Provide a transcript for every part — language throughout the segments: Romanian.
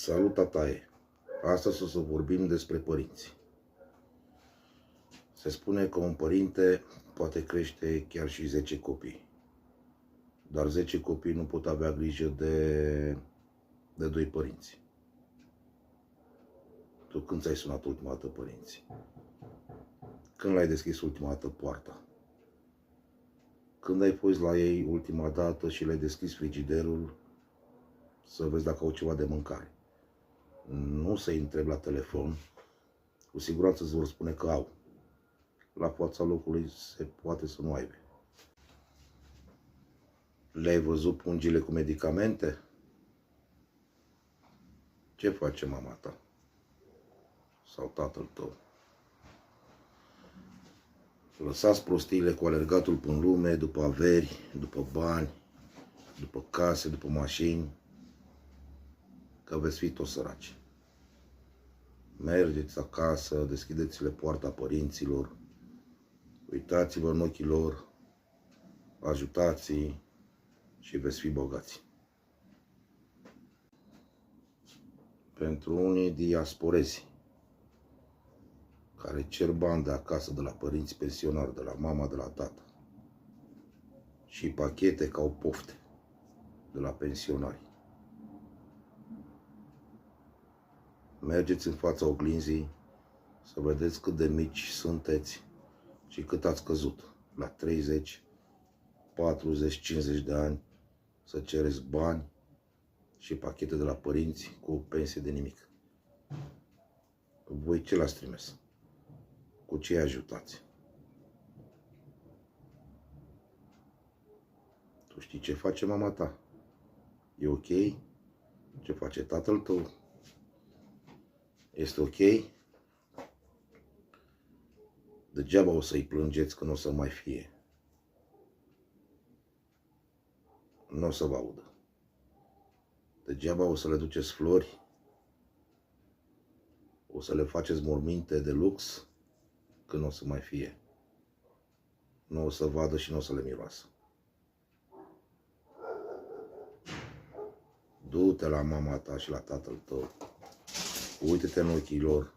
Salut, tataie! Astăzi o să vorbim despre părinți. Se spune că un părinte poate crește chiar și 10 copii. Dar 10 copii nu pot avea grijă de 2 părinți. Tu când ți-ai sunat ultima dată părinți? Când l-ai deschis ultima dată poarta? Când ai fost la ei ultima dată și le-ai deschis frigiderul să vezi dacă au ceva de mâncare? Nu să-i întrebi la telefon, cu siguranță îți vor spune că au. La fața locului se poate să nu aibă. Le-ai văzut pungile cu medicamente? Ce face mama ta? Sau tatăl tău? Lăsați prostiile cu alergatul până lume, după averi, după bani, după case, după mașini, că veți fi toți săraci. Mergeți acasă, deschideți-le poarta părinților, uitați-vă în ochii lor, ajutați-i și veți fi bogați. Pentru unii diasporezi care cer bani de acasă, de la părinți pensionari, de la mama, de la tată, și pachete ca o pofte de la pensionari. Mergeți în fața oglinzii să vedeți cât de mici sunteți și cât ați căzut la 30, 40, 50 de ani să cereți bani și pachete de la părinți cu o pensie de nimic. Voi ce l-ați trimis? Cu ce ajutați? Tu știi ce face mama ta? E ok? Ce face tatăl tău? Este ok? Degeaba o să-i plângeți că nu o să mai fie. Nu o să vă audă. Degeaba o să le duceți flori. O să le faceți morminte de lux că nu o să mai fie. Nu o să vadă și nu o să le miroasă. Du-te la mama ta și la tatăl tău. Uite-te în ochii lor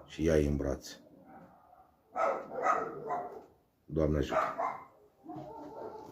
și ia-i în brațe. Doamne ajută!